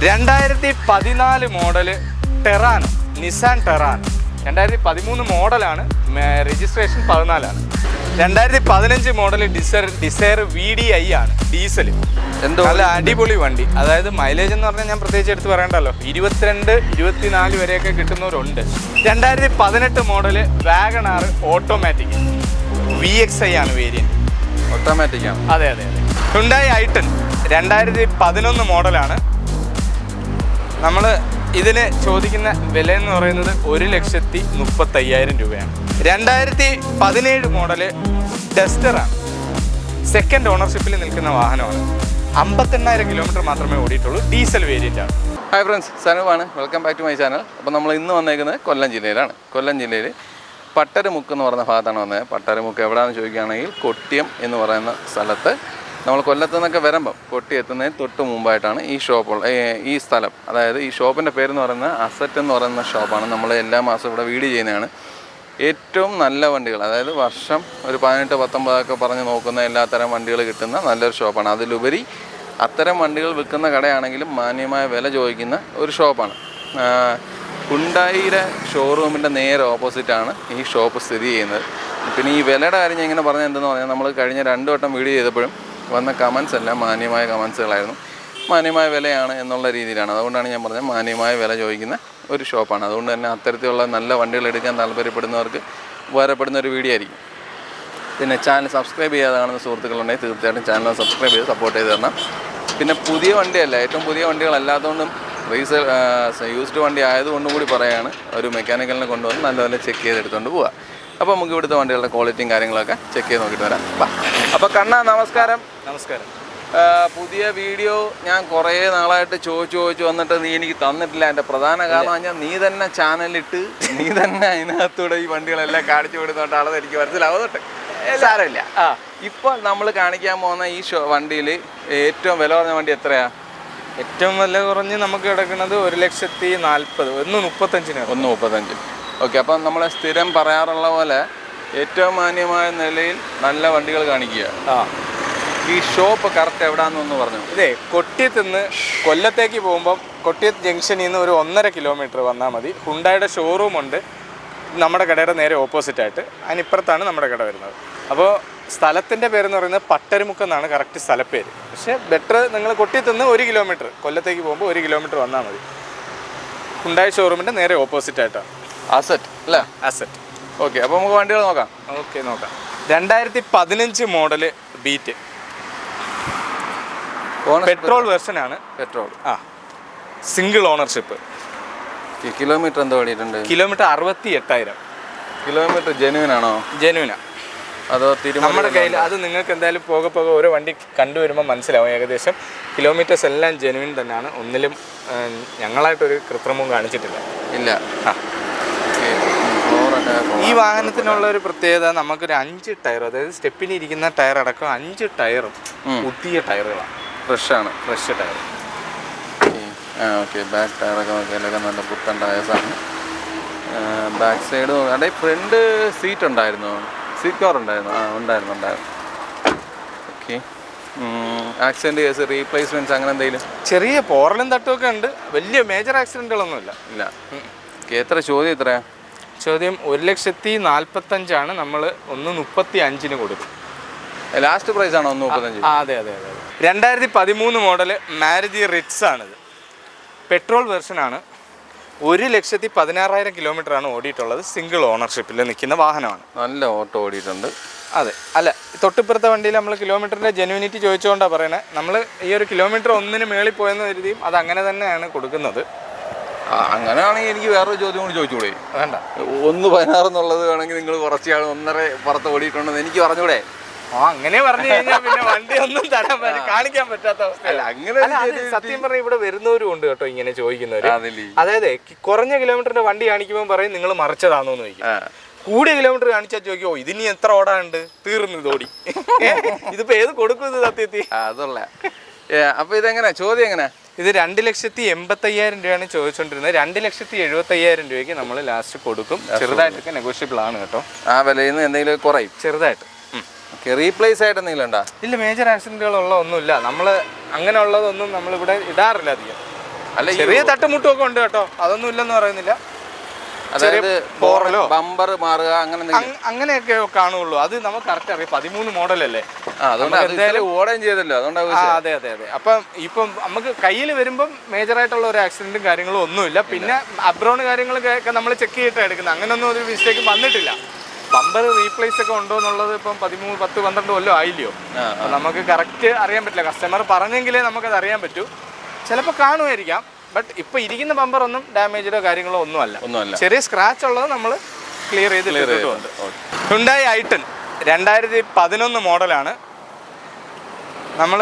2014 model Terran, Nissan Terran. 2013 മോഡലാണ്, registration 14ആണ്. 2015 model desire VDI ആണ്, diesel. നല്ല അടിപൊളി വണ്ടി. അതായത് മൈലേജ് എന്ന് പറഞ്ഞാൽ ഞാൻ പ്രത്യേകിച്ച് എടുത്ത് പറയണ്ടല്ലോ, 22-24 വരെയൊക്കെ കിട്ടുന്നവരുണ്ട്. 2018 മോഡൽ വാഗണാർ ഓട്ടോമാറ്റിക് VXI ആണ് വേരിയൻറ്റ്. ഓട്ടോമാറ്റിക് ആണ്. അതെ അതെ അതെ. ഹ്യുണ്ടായി i10 2011 മോഡലാണ്. നമ്മൾ ഇതിന് ചോദിക്കുന്ന വില എന്ന് പറയുന്നത് 1,35,000 രൂപയാണ്. 2017 മോഡല് ഡസ്റ്ററാണ്. സെക്കൻഡ് ഓണർഷിപ്പിൽ നിൽക്കുന്ന വാഹനമാണ്. 58,000 കിലോമീറ്റർ മാത്രമേ ഓടിയിട്ടുള്ളൂ. ഡീസൽ വേരിയൻ്റ് ആണ്. ഹായ് ഫ്രണ്ട്സ്, സനുവാണ്. Welcome back to my channel. അപ്പോൾ നമ്മൾ ഇന്ന് വന്നേക്കുന്നത് കൊല്ലം ജില്ലയിലാണ്. കൊല്ലം ജില്ലയിൽ പട്ടരുമുക്ക് എന്ന് പറയുന്ന ഭാഗത്താണ് വന്നത്. പട്ടരുമുക്ക് എവിടെയാണെന്ന് ചോദിക്കുകയാണെങ്കിൽ കൊട്ടിയം എന്ന് പറയുന്ന സ്ഥലത്ത്. നമ്മൾ കൊല്ലത്തു നിന്നൊക്കെ വരുമ്പം കൊട്ടി എത്തുന്നതിന് തൊട്ട് മുമ്പായിട്ടാണ് ഈ ഈ സ്ഥലം. അതായത് ഈ ഷോപ്പിൻ്റെ പേരെന്ന് പറയുന്നത് അസറ്റ് എന്ന് പറയുന്ന ഷോപ്പാണ്. നമ്മൾ എല്ലാ മാസവും ഇവിടെ വീഡിയോ ചെയ്യുന്നതാണ്. ഏറ്റവും നല്ല വണ്ടികൾ, അതായത് വർഷം ഒരു 18-19 പറഞ്ഞ് നോക്കുന്ന എല്ലാത്തരം വണ്ടികൾ കിട്ടുന്ന നല്ലൊരു ഷോപ്പാണ്. അതിലുപരി അത്തരം വണ്ടികൾ വിൽക്കുന്ന കടയാണെങ്കിലും മാന്യമായ വില ചോദിക്കുന്ന ഒരു ഷോപ്പാണ്. ഹ്യുണ്ടായിയുടെ ഷോറൂമിൻ്റെ നേരെ ഓപ്പോസിറ്റാണ് ഈ ഷോപ്പ് സ്ഥിതി ചെയ്യുന്നത്. പിന്നെ ഈ വിലയുടെ കാര്യം ഞാൻ ഇങ്ങനെ പറഞ്ഞത് എന്തെന്ന് പറഞ്ഞാൽ, നമ്മൾ കഴിഞ്ഞ 2 വട്ടം വീഡിയോ ചെയ്തപ്പോഴും വന്ന കമൻസ് എല്ലാം മാന്യമായ കമൻസുകളായിരുന്നു. മാന്യമായ വിലയാണ് എന്നുള്ള രീതിയിലാണ്. അതുകൊണ്ടാണ് ഞാൻ പറഞ്ഞത് മാന്യമായ വില ചോദിക്കുന്ന ഒരു ഷോപ്പാണ്. അതുകൊണ്ട് തന്നെ അത്തരത്തിലുള്ള നല്ല വണ്ടികൾ എടുക്കാൻ താല്പര്യപ്പെടുന്നവർക്ക് ഉപകാരപ്പെടുന്ന ഒരു വീഡിയോ ആയിരിക്കും. പിന്നെ ചാനൽ സബ്സ്ക്രൈബ് ചെയ്യാതെ കാണുന്ന സുഹൃത്തുക്കളുണ്ടെങ്കിൽ തീർച്ചയായിട്ടും ചാനൽ സബ്സ്ക്രൈബ് ചെയ്ത് സപ്പോർട്ട് ചെയ്ത് തരണം. പിന്നെ പുതിയ വണ്ടിയല്ല, ഏറ്റവും പുതിയ വണ്ടികളല്ലാത്തതുകൊണ്ടും യൂസ്ഡ് വണ്ടി ആയതുകൊണ്ടും കൂടി പറയുകയാണ്, ഒരു മെക്കാനിക്കലിനെ കൊണ്ടുവന്ന് നല്ലപോലെ ചെക്ക് ചെയ്തെടുത്തുകൊണ്ട് പോവുക. അപ്പോൾ നമുക്ക് ഇവിടുത്തെ വണ്ടികളുടെ ക്വാളിറ്റിയും കാര്യങ്ങളൊക്കെ ചെക്ക് ചെയ്ത് നോക്കിയിട്ട് വരാം. അപ്പോൾ കണ്ണാ, നമസ്കാരം. നമസ്കാരം. പുതിയ വീഡിയോ ഞാൻ കുറേ നാളായിട്ട് ചോദിച്ചു വന്നിട്ട് നീ എനിക്ക് തന്നിട്ടില്ല. എൻ്റെ പ്രധാന കാരണം പറഞ്ഞാൽ നീ തന്നെ ചാനലിട്ട് നീ തന്നെ അതിനകത്തൂടെ ഈ വണ്ടികളെല്ലാം കാണിച്ചു കൊടുത്തോണ്ടാണെന്ന് എനിക്ക് മനസ്സിലാവുന്നുണ്ട്. സാരമില്ല. ഇപ്പോൾ നമ്മൾ കാണിക്കാൻ പോകുന്ന ഈ വണ്ടിയിൽ ഏറ്റവും വില കുറഞ്ഞ വണ്ടി എത്രയാണ്? ഏറ്റവും വില കുറഞ്ഞ് നമുക്ക് കിടക്കുന്നത് 1,40,000, 1,35,000. 1,35. ഓക്കെ. അപ്പം നമ്മൾ സ്ഥിരം പറയാറുള്ള പോലെ ഏറ്റവും മാന്യമായ നിലയിൽ നല്ല വണ്ടികൾ കാണിക്കുക. ഈ ഷോപ്പ് കറക്റ്റ് എവിടെയാണെന്നൊന്ന് പറഞ്ഞു. ഇതേ കൊട്ടിയത്ത് നിന്ന് കൊല്ലത്തേക്ക് പോകുമ്പം കൊട്ടിയത്ത് ജംഗ്ഷനിൽ നിന്ന് ഒരു 1.5 കിലോമീറ്റർ വന്നാൽ മതി. ഹുണ്ടായുടെ ഷോറൂമുണ്ട് നമ്മുടെ കടയുടെ നേരെ ഓപ്പോസിറ്റായിട്ട്. അതിനിപ്പുറത്താണ് നമ്മുടെ കട വരുന്നത്. അപ്പോൾ സ്ഥലത്തിൻ്റെ പേരെന്ന് പറയുന്നത് പട്ടരുമുക്ക് എന്നാണ് കറക്റ്റ് സ്ഥലപ്പേര്. പക്ഷേ ബെറ്റർ നിങ്ങൾ കൊട്ടിയത്ത് നിന്ന് 1 കിലോമീറ്റർ കൊല്ലത്തേക്ക് പോകുമ്പോൾ 1 കിലോമീറ്റർ വന്നാൽ മതി. ഹുണ്ടായി ഷോറൂമിൻ്റെ നേരെ ഓപ്പോസിറ്റായിട്ടാണ്. അസറ്റ് അല്ലേ? അസറ്റ്. ഓക്കെ. അപ്പോൾ നമുക്ക് വണ്ടികൾ നോക്കാം. ഓക്കെ, നോക്കാം. 2015 മോഡല് ബീറ്റ്, പെട്രോൾ വെർഷനാണ്. പെട്രോൾ. Single ownership. കിലോമീറ്റർ എന്തോ ഓടിയിട്ടുണ്ട്? Kilometre 68,000 kilometre. ജെനുവിനാണോ? ജെനുവിനാ. അതോ നമ്മുടെ കയ്യിൽ അത് നിങ്ങൾക്ക് എന്തായാലും പോകെ ഓരോ വണ്ടി കണ്ടുവരുമ്പോൾ മനസ്സിലാവും. ഏകദേശം കിലോമീറ്റേഴ്സ് എല്ലാം ജെനുവിൻ തന്നെയാണ്. ഒന്നിലും ഞങ്ങളായിട്ടൊരു കൃത്രിമവും കാണിച്ചിട്ടില്ല. ഇല്ല. ഈ വാഹനത്തിനുള്ള ഒരു പ്രത്യേകത, നമുക്കൊരു 5 ടയർ, അതായത് സ്റ്റെപ്പിന് ഇരിക്കുന്ന ടയർ അടക്കം 5 ടയറും പുതിയ ടയറുകളാണ്. Fresh tyre. ഓക്കെ. ബാക്ക് ടയറൊക്കെ നോക്കിയാലൊക്കെ നല്ല പുത്തൻ ടയേഴ്സാണ്. ബാക്ക് സൈഡ് അതെ. ഫ്രണ്ട് സീറ്റ് ഉണ്ടായിരുന്നു, സീറ്റ് കവർ ഉണ്ടായിരുന്നു. ഉണ്ടായിരുന്നു. ഓക്കെ. ആക്സിഡൻറ്റ് കേസ്, റീപ്ലേസ്മെൻറ്റ്സ് അങ്ങനെ എന്തെങ്കിലും? ചെറിയ പോറലും തട്ടുമൊക്കെ ഉണ്ട്. വലിയ മേജർ ആക്സിഡൻറ്റുകളൊന്നുമില്ല. ഇല്ല. എത്ര ചോദ്യം? എത്രയാണ് ചോദ്യം? 1,45,000 നമ്മൾ 1,35,000 കൊടുക്കും. ലാസ്റ്റ് പ്രൈസ് ആണോ 1,35? അതെ. 2013 മോഡല് മാരുതി റിറ്റ്സ് ആണിത്. പെട്രോൾ വെർഷനാണ്. 1,16,000 കിലോമീറ്ററാണ് ഓടിയിട്ടുള്ളത്. സിംഗിൾ ഓണർഷിപ്പിൽ നിൽക്കുന്ന വാഹനമാണ്. നല്ല ഓട്ടോ ഓടിയിട്ടുണ്ട്. അതെ. അല്ല, തൊട്ടിപ്പുറത്തെ വണ്ടിയിൽ നമ്മൾ കിലോമീറ്ററിൻ്റെ ജെനുവിനിറ്റി ചോദിച്ചുകൊണ്ടാണ് പറയുന്നത്. നമ്മൾ ഈ ഒരു കിലോമീറ്റർ 1 മേളിൽ പോയെന്ന് കരുതിയും അത് അങ്ങനെ തന്നെയാണ് കൊടുക്കുന്നത്. അങ്ങനെയാണെങ്കിൽ എനിക്ക് വേറൊരു ചോദ്യം കൂടി ചോദിച്ചുകൂടെ? വേണ്ട. 1,16 എന്നുള്ളത് വേണമെങ്കിൽ നിങ്ങൾ കുറച്ചാൾ 1.5 പുറത്ത് ഓടിയിട്ടുണ്ടെന്ന് എനിക്ക് പറഞ്ഞൂടെ? അങ്ങനെ പറഞ്ഞു കഴിഞ്ഞാൽ പിന്നെ വണ്ടി ഒന്നും തരാൻ കാണിക്കാൻ പറ്റാത്ത അവസ്ഥ. അങ്ങനെ സത്യം പറഞ്ഞാൽ ഇവിടെ വരുന്നവരും ഉണ്ട് കേട്ടോ ഇങ്ങനെ ചോദിക്കുന്നവര്. അതായത് കുറഞ്ഞ കിലോമീറ്ററിന്റെ വണ്ടി കാണിക്കുമ്പോൾ പറയും നിങ്ങൾ മറിച്ചതാണോന്ന് ചോദിക്കും. കൂടിയ കിലോമീറ്റർ കാണിച്ചാൽ ചോദിക്കോ ഇതിനി എത്ര ഓടാണ്ട്, തീർന്നു ഇതോടി. ഇതിപ്പോ ഏത് കൊടുക്കും സത്യത്തിൽ? അതുള്ള. അപ്പൊ ഇതെങ്ങനെ ചോദ്യം എങ്ങനെ? ഇത് 2,80,000 രൂപയാണ് ചോദിച്ചുകൊണ്ടിരുന്നത്. 2,70,000 രൂപയ്ക്ക് നമ്മൾ ലാസ്റ്റ് കൊടുക്കും. ചെറുതായിട്ടൊക്കെ നെഗോഷ്യബിൾ ആണ് കേട്ടോ. ആ വിലയിൽ നിന്ന് എന്തെങ്കിലും കുറയും ചെറുതായിട്ട്. റീപ്ലേസ് ആയിട്ട് എന്തെങ്കിലും ഉണ്ടോ? ഇല്ല, മേജർ ആക്സിഡന്റുകളുള്ള ഒന്നുമില്ല. നമ്മൾ അങ്ങനെയുള്ളതൊന്നും നമ്മളിവിടെ ഇടാറില്ല അധികം. അല്ല ചെറിയ തട്ടുമുട്ടുമൊക്കെ ഉണ്ട് കേട്ടോ, അതൊന്നും ഇല്ലെന്ന് പറയുന്നില്ല. അതായത് ബമ്പർ മാറുക അങ്ങനെയൊക്കെ കാണുള്ളൂ. അത് നമുക്ക് കറക്റ്റ് അറിയാം, 13 മോഡലല്ലേ. എന്തായാലും ഓടുകയും ചെയ്തല്ലോ, അതുകൊണ്ടാണ്. അതെ അതെ അതെ. അപ്പം ഇപ്പം നമുക്ക് കയ്യിൽ വരുമ്പം മേജറായിട്ടുള്ള ഒരു ആക്സിഡന്റും കാര്യങ്ങളും ഒന്നുമില്ല. പിന്നെ അബ്രോൺ കാര്യങ്ങളൊക്കെ നമ്മൾ ചെക്ക് ചെയ്തിട്ടാണ് എടുക്കുന്നത്. അങ്ങനെയൊന്നും ഒരു മിസ്റ്റേക്കും വന്നിട്ടില്ല. ബമ്പർ റീപ്ലേസ് ഒക്കെ ഉണ്ടോ എന്നുള്ളത് ഇപ്പം 13, 10, 12 കൊല്ലം ആയില്ലയോ. അപ്പം നമുക്ക് കറക്റ്റ് അറിയാൻ പറ്റില്ല. കസ്റ്റമർ പറഞ്ഞെങ്കിലേ നമുക്കത് അറിയാൻ പറ്റൂ. ചിലപ്പോൾ കാണുമായിരിക്കാം. ബട്ട് ഇപ്പൊ ഇരിക്കുന്ന ബമ്പർ ഒന്നും ഡാമേജോ കാര്യങ്ങളോ ഒന്നുമല്ല. ചെറിയ സ്ക്രാച്ച് ഉള്ളത് നമ്മൾ ക്ലിയർ ചെയ്തിട്ടുണ്ട്. ഹ്യുണ്ടായി i10 2011 മോഡലാണ്. നമ്മൾ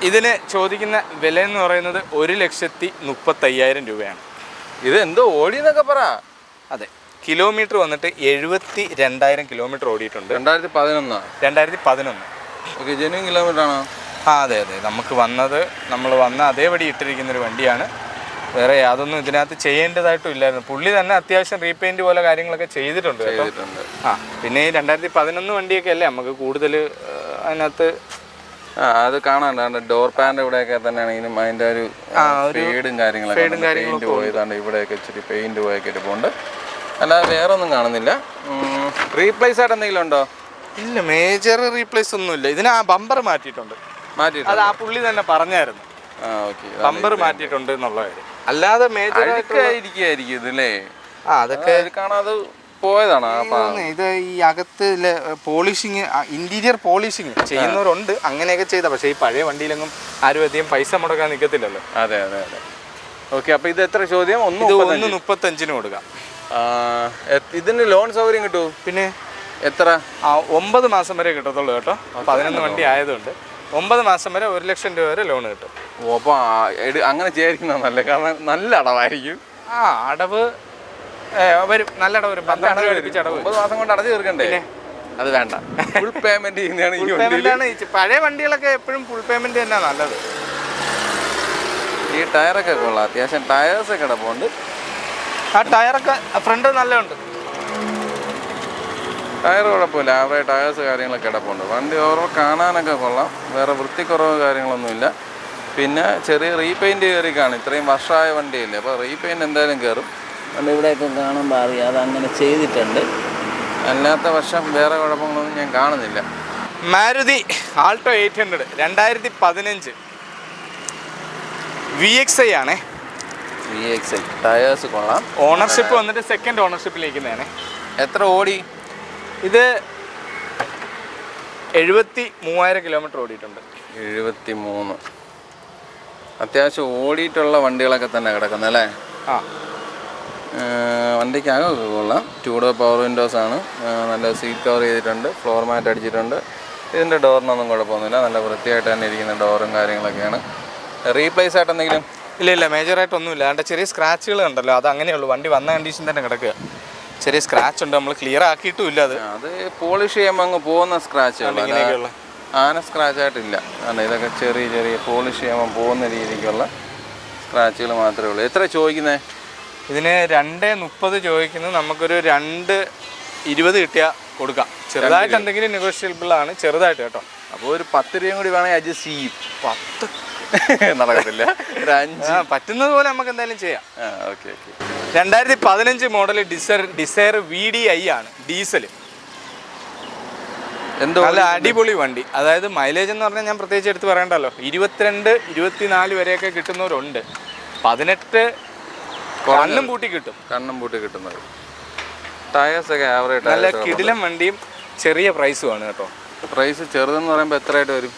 ഇതിന് ചോദിക്കുന്ന വില എന്ന് പറയുന്നത് 1,35,000 രൂപയാണ്. ഇത് എന്തോ ഓടി എന്നൊക്കെ പറ. അതെ, കിലോമീറ്റർ വന്നിട്ട് 72,000 കിലോമീറ്റർ ഓടിയിട്ടുണ്ട്. 2011. ഓക്കെ, ജെന്യൂൻ കിലോമീറ്റർ ആണോ? അതെ അതെ. നമ്മൾ വന്ന അതേപടി ഇട്ടിരിക്കുന്നൊരു വണ്ടിയാണ്. വേറെ യാതൊന്നും ഇതിനകത്ത് ചെയ്യേണ്ടതായിട്ടും ഇല്ലായിരുന്നു. പുള്ളി തന്നെ അത്യാവശ്യം റീപെയിന്റ് പോലെ കാര്യങ്ങളൊക്കെ ചെയ്തിട്ടുണ്ട്. പിന്നെ ഈ 2011 വണ്ടിയൊക്കെ അല്ലേ നമുക്ക് കൂടുതൽ അതിനകത്ത് അത് കാണാൻ ഡോർ പാൻ്റെ ഇവിടെയൊക്കെ തന്നെയാണെങ്കിലും അതിൻ്റെ ഒരു ഫെയ്ഡും കാര്യങ്ങളൊക്കെ പോയതാണ്ട് ഇവിടെയൊക്കെ ഇച്ചിരി പെയിന്റ് പോയൊക്കെ ഇരിപ്പുണ്ട്. അല്ലാതെ വേറെ ഒന്നും കാണുന്നില്ല. റീപ്ലേസ് ആയിട്ട് എന്തെങ്കിലും ഉണ്ടോ? ഇല്ല, മേജർ റീപ്ലേസ് ഒന്നുമില്ല. ഇതിന് ആ ബമ്പർ മാറ്റിയിട്ടുണ്ട്. അത് ആ പുള്ളി തന്നെ പറഞ്ഞായിരുന്നു, ബമ്പർ മാറ്റിയിട്ടുണ്ട് എന്നുള്ള കാര്യം. അല്ലാതെ മേജർ ആയിരിക്കും ഇതല്ലേ. അതൊക്കെ കാണാതെ പോയതാണ്. ഇത് ഈ അകത്ത് പോളിഷിങ്, ഇന്റീരിയർ പോളിഷിങ് ചെയ്യുന്നവരുണ്ട്. അങ്ങനെയൊക്കെ ചെയ്ത, പക്ഷേ ഈ പഴയ വണ്ടിയിലെങ്ങും ആരും അധികം പൈസ മുടക്കാൻ നിൽക്കത്തില്ലല്ലോ. അതെ അതെ അതെ. ഓക്കെ, അപ്പൊ ഇത് എത്ര ചോദ്യം? 1,35,000 കൊടുക്കാം. ഇതിന് ലോൺ സൗകര്യം കിട്ടുമോ? പിന്നെ എത്ര? 9 മാസം വരെ കിട്ടത്തുള്ളൂ കേട്ടോ. 11 വണ്ടി ആയതുകൊണ്ട് 9 മാസം വരെ 1 ലക്ഷം രൂപ വരെ ലോൺ കിട്ടും. അപ്പൊ അങ്ങനെ ചെയ്യാതിരിക്കുന്നതല്ലേ, കാരണം നല്ല അടവായിരിക്കും. അടവ് വരും, നല്ല അടവ് വരും. 9 മാസം കൊണ്ട് അടച്ചു തീർക്കണ്ടേ? അത് വേണ്ട, ഫുൾ പേയ്മെന്റ് ചെയ്യുന്നതാണ്. പഴയ വണ്ടികളൊക്കെ എപ്പോഴും ഫുൾ പേയ്മെന്റ് തന്നെ നല്ലത്. ഈ ടയറൊക്കെ കൊള്ളാം, അത്യാവശ്യം ടയേഴ്സൊക്കെ കിടപ്പുണ്ട്. ആ ടയറൊക്കെ ഫ്രണ്ട് നല്ലതുണ്ട്. ടയർ കുഴപ്പമില്ല, ആവറേജ് ടയേഴ്സ് കാര്യങ്ങളൊക്കെ കിടപ്പുണ്ട്. വണ്ടി ഓവറോൾ കാണാനൊക്കെ കൊള്ളാം, വേറെ വൃത്തിക്കുറവ് കാര്യങ്ങളൊന്നുമില്ല. പിന്നെ ചെറിയ റീപെയിൻറ്റ് കയറി കാണും, ഇത്രയും വർഷമായ വണ്ടിയല്ലേ, അപ്പോൾ റീപെയിൻറ്റ് എന്തായാലും കയറും. അതുകൊണ്ട് ഇവിടെയൊക്കെ കാണുമ്പോൾ അറിയാം അതങ്ങനെ ചെയ്തിട്ടുണ്ട്. അല്ലാത്ത വർഷം വേറെ കുഴപ്പങ്ങളൊന്നും ഞാൻ കാണുന്നില്ല. മാരുതി ആൾട്ടോ 800 2015 VXi ആണേ. VXi ടയേഴ്സ് കൊള്ളാം. ഓണർഷിപ്പ് വന്നിട്ട് സെക്കൻഡ് ഓണർഷിപ്പിലേക്കുന്നതാണ്. എത്ര ഓടി? ഇത് 73,000 കിലോമീറ്റർ ഓടിയിട്ടുണ്ട്. 73. അത്യാവശ്യം ഓടിയിട്ടുള്ള വണ്ടികളൊക്കെ തന്നെ കിടക്കുന്നത് അല്ലേ? വണ്ടിക്കകമൊക്കെ കൊള്ളാം. 2 ഡോർ പവർ വിൻഡോസ് ആണ്. നല്ല സീറ്റ് കവർ ചെയ്തിട്ടുണ്ട്, ഫ്ലോർ മാറ്റ് അടിച്ചിട്ടുണ്ട്. ഇതിൻ്റെ ഡോറിനൊന്നും കുഴപ്പമൊന്നുമില്ല, നല്ല വൃത്തിയായിട്ട് തന്നെ ഇരിക്കുന്ന ഡോറും കാര്യങ്ങളൊക്കെയാണ്. റീപ്ലേസ് ആയിട്ട് എന്തെങ്കിലും? ഇല്ല, മേജറായിട്ടൊന്നുമില്ല. അതിൻ്റെ ചെറിയ സ്ക്രാച്ചുകൾ ഉണ്ടല്ലോ, അത് അങ്ങനെയുള്ളൂ. വണ്ടി വന്ന കണ്ടീഷൻ തന്നെ കിടക്കുക. ചെറിയ സ്ക്രാച്ച് ഉണ്ട്, നമ്മൾ ക്ലിയർ ആക്കിയിട്ടുമില്ല. അത് പോളിഷ് ചെയ്യുമ്പോൾ അങ്ങ് പോകുന്ന സ്ക്രാച്ചുകൾ, ആന സ്ക്രാച്ച് ആയിട്ടില്ല. കാരണം ഇതൊക്കെ ചെറിയ പോളിഷ് ചെയ്യുമ്പോൾ പോകുന്ന രീതിക്കുള്ള സ്ക്രാച്ചുകൾ മാത്രമേ ഉള്ളൂ. എത്ര ചോദിക്കുന്നത്? ഇതിന് 2,30 ചോദിക്കുന്നത്. നമുക്കൊരു 2,20 കിട്ടിയാൽ കൊടുക്കാം. ചെറുതായിട്ട് എന്തെങ്കിലും നെഗോഷ്യബിൾ ആണ്, ചെറുതായിട്ട് കേട്ടോ. അപ്പോൾ ഒരു 10 രൂപയും കൂടി വേണമെങ്കിൽ അഡ്ജസ്റ്റ് ചെയ്യും. 10 നടക്കത്തില്ല, ഒരു 5 പറ്റുന്നത് പോലെ നമുക്ക് എന്തായാലും ചെയ്യാം. ഓക്കെ. 2015 മോഡൽ ഡിസയർ VDI ആണ്, ഡീസൽ. നല്ല അടിപൊളി വണ്ടി. അതായത് മൈലേജ് എന്ന് പറഞ്ഞാൽ ഞാൻ പ്രത്യേകിച്ച് എടുത്ത് പറയണ്ടല്ലോ, 22, 24 വരെയൊക്കെ കിട്ടുന്നവരുണ്ട്. 18 കണ്ണും പൂട്ടി കിട്ടുന്നത്. ടയേഴ്സൊക്കെ ആവറേജ്, നല്ല കിടിലം വണ്ടിയും ചെറിയ പ്രൈസുമാണ് കേട്ടോ. പ്രൈസ് ചെറുതെന്ന് പറയുമ്പോൾ എത്രയായിട്ട് വരും?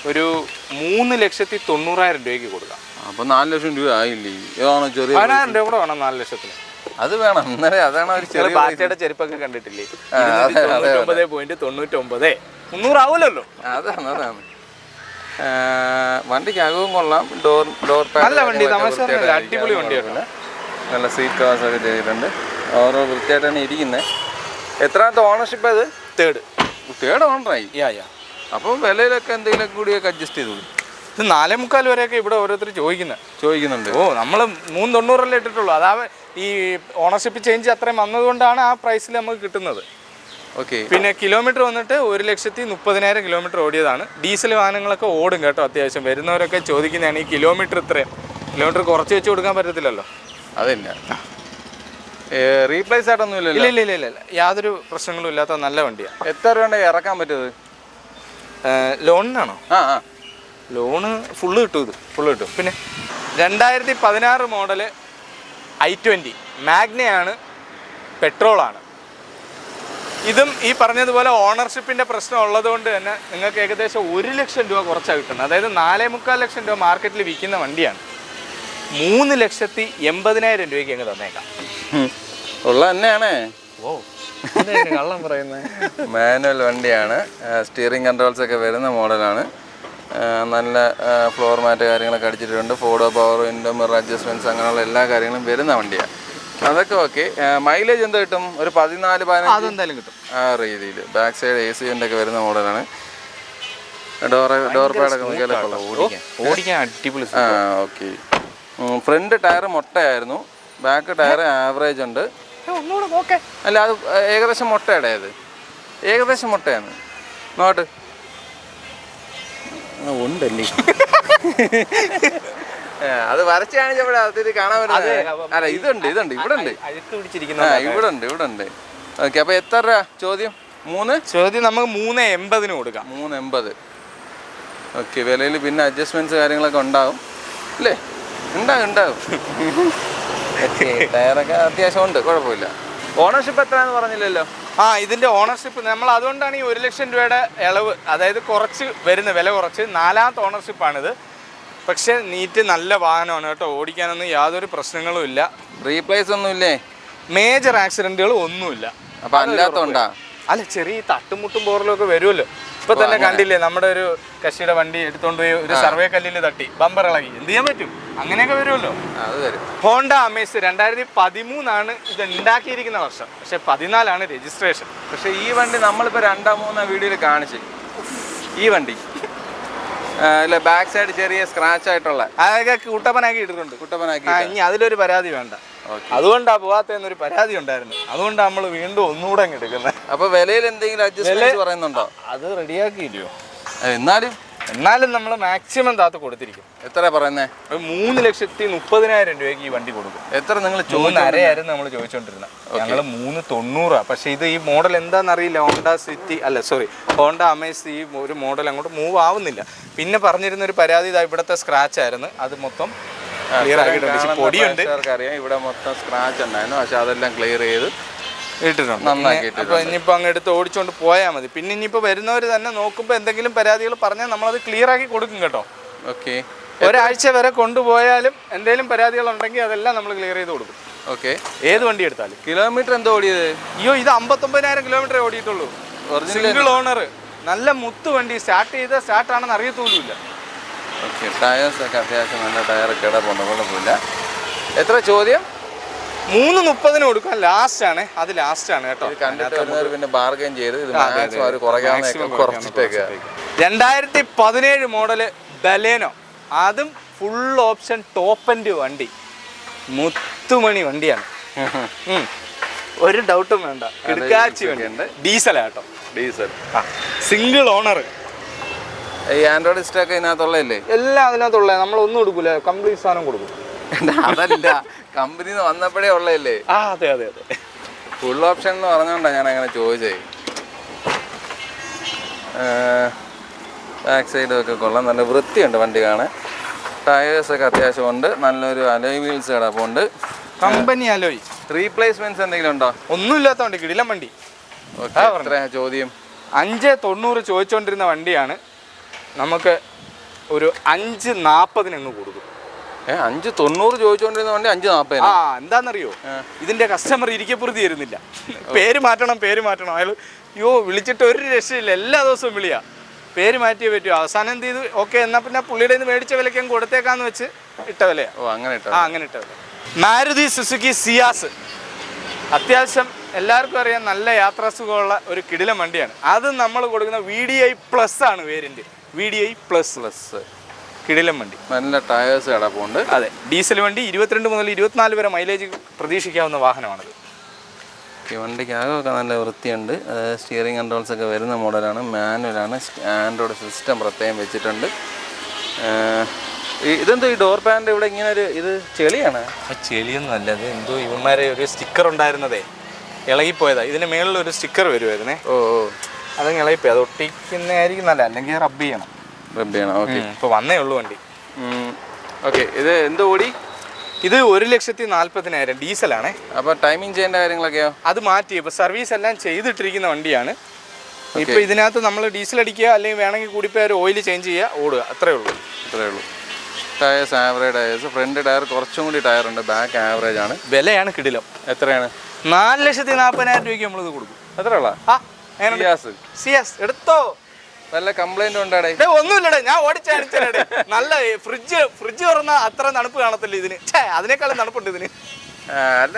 ഒരു 3,90,000 രൂപയ്ക്ക് കൊടുക്കാം. അപ്പോൾ 4 ലക്ഷം രൂപ ആയില്ലേ? ഇതാണോ ചെറിയ? 10,000 രൂപ കൂടെ വേണം 4 ലക്ഷത്തിന്. അത് വേണം. അതാണ് ഒരു ചെറിയ ബാറ്റയുടെ ചെരുപ്പൊക്കെ കണ്ടിട്ടില്ലേ? 99.99 300 ആവൂലല്ലോ. അതാണ്. വണ്ടിക്കകവും കൊള്ളാം. ഡോർ നല്ല വണ്ടി, അടിപൊളി വണ്ടിയാണ്. നല്ല സീറ്റ് കവേഴ്സ് ഒക്കെ ചെയ്തിട്ടുണ്ട്. ഓരോ വൃത്തിയായിട്ടാണ് ഇരിക്കുന്നത്. എത്രാമത്തെ ഓണർഷിപ്പ്? അത് തേർഡ് ഓണറായി. അപ്പം വിലയിലൊക്കെ എന്തെങ്കിലും കൂടിയൊക്കെ അഡ്ജസ്റ്റ് ചെയ്തോളൂ. ഇത് 4,45 വരെയൊക്കെ ഇവിടെ ഓരോരുത്തർ ചോദിക്കുന്നുണ്ട്. ഓ, നമ്മൾ 390 ഇട്ടിട്ടുള്ളൂ. അതാ ഈ ഓണർഷിപ്പ് ചേഞ്ച് അത്രയും വന്നതുകൊണ്ടാണ് ആ പ്രൈസിൽ നമുക്ക് കിട്ടുന്നത്. ഓക്കെ. പിന്നെ കിലോമീറ്റർ വന്നിട്ട് 1,30,000 കിലോമീറ്റർ ഓടിയതാണ്. ഡീസൽ വാഹനങ്ങളൊക്കെ ഓടും കേട്ടോ. അത്യാവശ്യം വരുന്നവരൊക്കെ ചോദിക്കുന്നതാണ് ഈ കിലോമീറ്റർ ഇത്രയും. കിലോമീറ്റർ കുറച്ച് വെച്ച് കൊടുക്കാൻ പറ്റത്തില്ലല്ലോ. അതില്ല, റീപ്ലേസ് ആയിട്ടൊന്നും ഇല്ലല്ലോ. ഇല്ല, യാതൊരു പ്രശ്നങ്ങളും ഇല്ലാത്ത നല്ല വണ്ടിയാണ്. എത്ര രൂപ ഇറക്കാൻ പറ്റുന്നത്? ലോണിനാണോ? ആ ലോണ് ഫുള്ള് കിട്ടും. ഇത് ഫുള്ള് കിട്ടും. പിന്നെ 2016 മോഡല് i20 മാഗ്നയാണ്, പെട്രോളാണ്. ഇതും ഈ പറഞ്ഞതുപോലെ ഓണർഷിപ്പിൻ്റെ പ്രശ്നം ഉള്ളതുകൊണ്ട് തന്നെ നിങ്ങൾക്ക് ഏകദേശം 1 ലക്ഷം രൂപ കുറച്ചാണ് കിട്ടുന്നത്. അതായത് 4.25 ലക്ഷം രൂപ മാർക്കറ്റിൽ വിൽക്കുന്ന വണ്ടിയാണ്. 3,80,000 രൂപയ്ക്ക് അങ്ങ് തന്നേക്കാം. ഉള്ള തന്നെയാണേ. ഓ കള്ളം പറയുന്നത്. മാനുവൽ വണ്ടിയാണ്, സ്റ്റിയറിംഗ് കൺട്രോൾസ് ഒക്കെ വരുന്ന മോഡലാണ്. നല്ല ഫ്ലോർ മാറ്റ് കാര്യങ്ങളൊക്കെ അടിച്ചിട്ടുണ്ട്. ഫോർഡോ പവർ വിൻഡോ മിറർ അഡ്ജസ്റ്റ്മെൻറ്റ്സ് അങ്ങനെയുള്ള എല്ലാ കാര്യങ്ങളും വരുന്ന വണ്ടിയാണ്. അതൊക്കെ ഓക്കെ. മൈലേജ് എന്താ കിട്ടും? ഒരു 14-15 അതെന്തായാലും കിട്ടും ആ രീതിയിൽ. ബാക്ക് സൈഡ് AC ഒക്കെ വരുന്ന മോഡലാണ്. ഡോർ പാഡൊക്കെ ഓടിക്കാൻ അടിപൊളി. ആ ഓക്കെ. ഫ്രണ്ട് ടയർ മൊട്ടയായിരുന്നു, ബാക്ക് ടയർ ആവറേജ് ഉണ്ട്. ഒന്നുകൂടെ നോക്കേ. അല്ല, അത് ഏകദേശം മൊട്ടയുടെ അത് ഏകദേശം മൊട്ടയാണ്. നോട്ട് ഉണ്ടല്ലേ. അത് വരച്ച് കാണിച്ചപ്പോഴേ അത് കാണാൻ പറ്റുന്നത്. അല്ല, ഇതുണ്ട് ഇവിടെ ഉണ്ട്, ഇവിടെ ഉണ്ട്. ഓക്കെ. അപ്പൊ എത്ര രൂപ ചോദ്യം? 3 ചോദ്യം നമുക്ക് 3.80 കൊടുക്കാം. 3.80. ഓക്കെ. വിലയിൽ പിന്നെ അഡ്ജസ്റ്റ്മെന്റ്സ് കാര്യങ്ങളൊക്കെ ഉണ്ടാവും അല്ലേ? ഉണ്ടാവും. ടയറൊക്കെ അത്യാവശ്യം ഉണ്ട്, കുഴപ്പമില്ല. ഓണർഷിപ്പ് എത്രയാണെന്ന് പറഞ്ഞില്ലല്ലോ. ഇതിന്റെ ഓണർഷിപ്പ് നമ്മൾ അതുകൊണ്ടാണ് ഈ 1 ലക്ഷം രൂപയുടെ ഇളവ്, അതായത് കുറച്ച് വരുന്ന വില കുറച്ച് 4ാമത്തെ ഓണർഷിപ്പാണിത്. പക്ഷെ നീറ്റ് നല്ല വാഹനമാണ് കേട്ടോ, ഓടിക്കാനൊന്നും യാതൊരു പ്രശ്നങ്ങളും ഇല്ല. റീപ്ലേസ് ഒന്നുമില്ലേ? മേജർ ആക്സിഡന്റുകൾ ഒന്നുമില്ല. അപ്പൊ അല്ലാത്തോണ്ടാ? അല്ല, ചെറിയ തട്ടുമുട്ടും പോറലും ഒക്കെ വരുമല്ലോ. ഇപ്പൊ തന്നെ കണ്ടില്ലേ, നമ്മുടെ ഒരു കക്ഷിയുടെ വണ്ടി എടുത്തോണ്ട് പോയി ഒരു സർവേ കല്ലിൽ തട്ടി ബമ്പർ ഇളകി. എന്ത് ചെയ്യാൻ പറ്റും? അങ്ങനെയൊക്കെ വരുമല്ലോ. അത് വരും. ഹോണ്ട അമേസ് 2013 ഇത് ഉണ്ടാക്കിയിരിക്കുന്ന വർഷം, പക്ഷെ 14 രജിസ്ട്രേഷൻ. പക്ഷെ ഈ വണ്ടി നമ്മളിപ്പോ 2-3 വീഡിയോയിൽ കാണിച്ചു. ഈ വണ്ടി ഇല്ല, ബാക്ക് സൈഡ് ചെറിയ സ്ക്രാച്ച് ആയിട്ടുള്ള അതൊക്കെ കുട്ടപ്പനാക്കി ഇട്ടിട്ടുണ്ട്. ഇനി അതിലൊരു പരാതി വേണ്ട. അതുകൊണ്ടാ പോവാത്തെന്നൊരു പരാതി ഉണ്ടായിരുന്നു. അതുകൊണ്ടാണ് നമ്മൾ വീണ്ടും ഒന്നുകൂടെ അങ്ങ് എടുക്കുന്നത്. അപ്പൊ വിലയിൽ എന്തെങ്കിലും അഡ്ജസ്റ്റ്മെന്റ് പറയുന്നുണ്ടോ? അത് റെഡിയാക്കിയില്ലയോ? എന്നാലും നമ്മൾ മാക്സിമം താത്ത് കൊടുത്തിരിക്കും. എത്ര പറയുന്നേ? 3,30,000 രൂപയ്ക്ക് ഈ വണ്ടി കൊടുക്കും. എത്ര നിങ്ങൾ 3.5 നമ്മൾ ചോദിച്ചോണ്ടിരുന്നത്. ഞങ്ങൾ 3.90. പക്ഷെ ഇത് ഈ മോഡൽ എന്താണെന്നറിയില്ല. ഹോണ്ട അമേസ് ഈ ഒരു മോഡൽ അങ്ങോട്ട് മൂവ് ആവുന്നില്ല. പിന്നെ പറഞ്ഞിരുന്ന ഒരു പരാതി ഇവിടുത്തെ സ്ക്രാച്ച് ആയിരുന്നു. അത് മൊത്തം ക്ലിയർ ആക്കിയിട്ടുണ്ട്. പൊടിയുണ്ട്, അറിയാം. ഇവിടെ മൊത്തം സ്ക്രാച്ച് ഉണ്ടായിരുന്നു, പക്ഷെ അതെല്ലാം ക്ലിയർ ചെയ്ത് ഇട്ടിട്ടുണ്ട്. അപ്പോൾ ഇനിയിപ്പോൾ അങ്ങ് എടുത്ത് ഓടിച്ചുകൊണ്ട് പോയാൽ മതി. പിന്നെ ഇനിയിപ്പോൾ വരുന്നവർ തന്നെ നോക്കുമ്പോൾ എന്തെങ്കിലും പരാതികൾ പറഞ്ഞാൽ നമ്മളത് ക്ലിയർ ആക്കി കൊടുക്കും കേട്ടോ. ഓക്കെ. ഒരാഴ്ച വരെ കൊണ്ടുപോയാലും എന്തെങ്കിലും പരാതികൾ ഉണ്ടെങ്കിൽ അതെല്ലാം നമ്മൾ ക്ലിയർ ചെയ്ത് കൊടുക്കും. ഓക്കെ. ഏത് വണ്ടി എടുത്താലും. കിലോമീറ്റർ എന്തോ ഓടിയത്? അയ്യോ, ഇത് 59,000 കിലോമീറ്റർ ഓടിയിട്ടുള്ളൂ. സിംഗിൾ ഓണർ, നല്ല മുത്ത് വണ്ടി. സ്റ്റാർട്ടാണെന്ന് അറിയത്തോലുമില്ല. ഓക്കെ. ടയേഴ്സ് ഒക്കെ അത്യാവശ്യം നല്ല ടയറൊക്കെ ഇടപെടുന്ന കുഴപ്പമില്ല. എത്ര ചോദ്യം? 3.30 കൊടുക്കാൻ ലാസ്റ്റാണ്. അത് ലാസ്റ്റാണ് കേട്ടോ. കണ്ടിട്ട് പിന്നെ ബാർഗൈൻ ചെയ്ത് 2017 മോഡല് ബലേനോ. അതും ഫുൾ ഓപ്ഷൻ ടോപ്പ് എൻഡ് വണ്ടി, മുത്തുമണി വണ്ടിയാണ്. ഒരു ഡൗട്ടും വേണ്ട. കിടക്കാച്ചി വണ്ടിയുണ്ട്. ഡീസലാട്ടോ. Diesel, single owner. ഈ ആൻഡ്രോയിഡ് സ്റ്റോക്ക് ഇതിനകത്തുള്ളതല്ലേ? എല്ലാം അതിനകത്തുള്ള. നമ്മളൊന്നും കൊടുക്കൂല, കംപ്ലീറ്റ് സാധനം കൊടുക്കും. അതല്ല, കമ്പനി വന്നപ്പോഴേ ഉള്ളതല്ലേ? അതെ. ഫുൾ ഓപ്ഷൻ എന്ന് പറഞ്ഞുകൊണ്ടാണ് ഞാൻ അങ്ങനെ ചോദിച്ചത്. ബാക്ക് സൈഡും ഒക്കെ കൊള്ളാം, നല്ല വൃത്തിയുണ്ട് വണ്ടി കാണാൻ. ടയേഴ്സൊക്കെ അത്യാവശ്യം ഉണ്ട്. നല്ലൊരു അലോയ് വീൽസ് കിടപ്പുണ്ട്. Company alloy. റീപ്ലേസ്മെന്റ്സ് എന്തെങ്കിലും ഉണ്ടോ? ഒന്നും ഇല്ലാത്ത വണ്ടി, കിടിലം വണ്ടി. ചോദ്യം 5.90 ചോദിച്ചുകൊണ്ടിരുന്ന വണ്ടിയാണ്. നമുക്ക് ഒരു 5.40 അങ്ങ് കൊടുക്കും. 5.90 ചോദിച്ചുകൊണ്ടിരുന്ന വണ്ടി 5.40. എന്താണെന്നറിയോ, ഇതിന്റെ കസ്റ്റമർ ഇരിക്കപ്പുറത്തി തരുന്നില്ല. പേര് മാറ്റണം. അയാൾ വിളിച്ചിട്ട് ഒരു രക്ഷയില്ല. എല്ലാ ദിവസവും വിളിയാ. പേര് മാറ്റിയേ പറ്റൂ. അവസാനം എന്ത് ചെയ്തു? ഓക്കെ, എന്നാൽ പിന്നെ പുള്ളിയുടെ നിന്ന് മേടിച്ച വിലയ്ക്ക് അങ്ങ് കൊടുത്തേക്കാന്ന് വെച്ച് ഇട്ട വിലയാ. അങ്ങനെ ഇട്ട വില. മാരുതി സുസുക്കി സിയാസ് അത്യാവശ്യം എല്ലാവർക്കും അറിയാം, നല്ല യാത്രാസുഖമുള്ള ഒരു കിടിലം വണ്ടിയാണ്. അത് നമ്മൾ കൊടുക്കുന്ന VDI പ്ലസ് ആണ് വേരിയന്റ്. VDI പ്ലസ് കിടിലം വണ്ടി. നല്ല ടയേഴ്സ് കിടപ്പുണ്ട്. അതെ, ഡീസൽ വണ്ടി. 22 മുതൽ 24 വരെ മൈലേജ് പ്രതീക്ഷിക്കാവുന്ന വാഹനമാണിത്. ഈ വണ്ടിക്ക് ആകെയൊക്കെ നല്ല വൃത്തിയുണ്ട്. സ്റ്റിയറിംഗ് കൺട്രോൾസ് ഒക്കെ വരുന്ന മോഡലാണ്. മാനുവലാണ്. ആൻഡ്രോയിഡ് സിസ്റ്റം പ്രത്യേകം വെച്ചിട്ടുണ്ട്. ഇതെന്തോ ഈ ഡോർ പാൻ്റെ ഇവിടെ ഇങ്ങനെ ഒരു ഇത് ചെളിയാണ്? ചെളിയൊന്നും അല്ല, അത് എന്തോ ഇവന്മാരെ ഒരു സ്റ്റിക്കർ ഉണ്ടായിരുന്നതേ ഇളകിപ്പോയതാ. ഇതിന് മേളിൽ ഒരു സ്റ്റിക്കർ വരുമായിരുന്നേ. ഓ അതങ്ങ് ഇളകിപ്പോയി. അത് ഒട്ടിക്കുന്നതായിരിക്കും നല്ല, അല്ലെങ്കിൽ റബ്ബ് ചെയ്യണം. ഓക്കെ. ഇപ്പോൾ വന്നേ ഉള്ളൂ വണ്ടി. ഓക്കെ, ഇത് എന്തോ ഓടി? ഇത് 1,40,000 ഡീസലാണേ. അപ്പോൾ ടൈമിംഗ് ചെയ്യേണ്ട കാര്യങ്ങളൊക്കെയോ? അത് മാറ്റി. ഇപ്പോൾ സർവീസ് എല്ലാം ചെയ്തിട്ടിരിക്കുന്ന വണ്ടിയാണ്. ഇപ്പോൾ ഇതിനകത്ത് നമ്മൾ ഡീസൽ അടിക്കുക, അല്ലെങ്കിൽ വേണമെങ്കിൽ കൂടിപ്പോയി ഓയിൽ ചേഞ്ച് ചെയ്യുക, ഓടുക, അത്രേ ഉള്ളൂ. Tyres average tyres. Front tyre കുറച്ചും കൂടി ടയർ ഉണ്ട്, ബാക്ക് ആവറേജ് ആണ്. വിലയാണ് കിടിലം. എത്രയാണ്? 4,40,000 രൂപയ്ക്ക് നമ്മളിത് കൊടുക്കും. അത്ര ഉള്ള സിയാസ് എടുത്തോ. നല്ല കംപ്ലൈന്റ് ഉണ്ടാടേ? ഒന്നുമില്ലടേ, ഞാൻ ഓടിച്ചടിച്ചേ. നല്ല ഫ്രിഡ്ജ് തുറന്ന അത്ര തണുപ്പ് കാണത്തില്ല ഇതിന്. അതിനേക്കാളും തണുപ്പുണ്ട് ഇതിന്. അല്ല,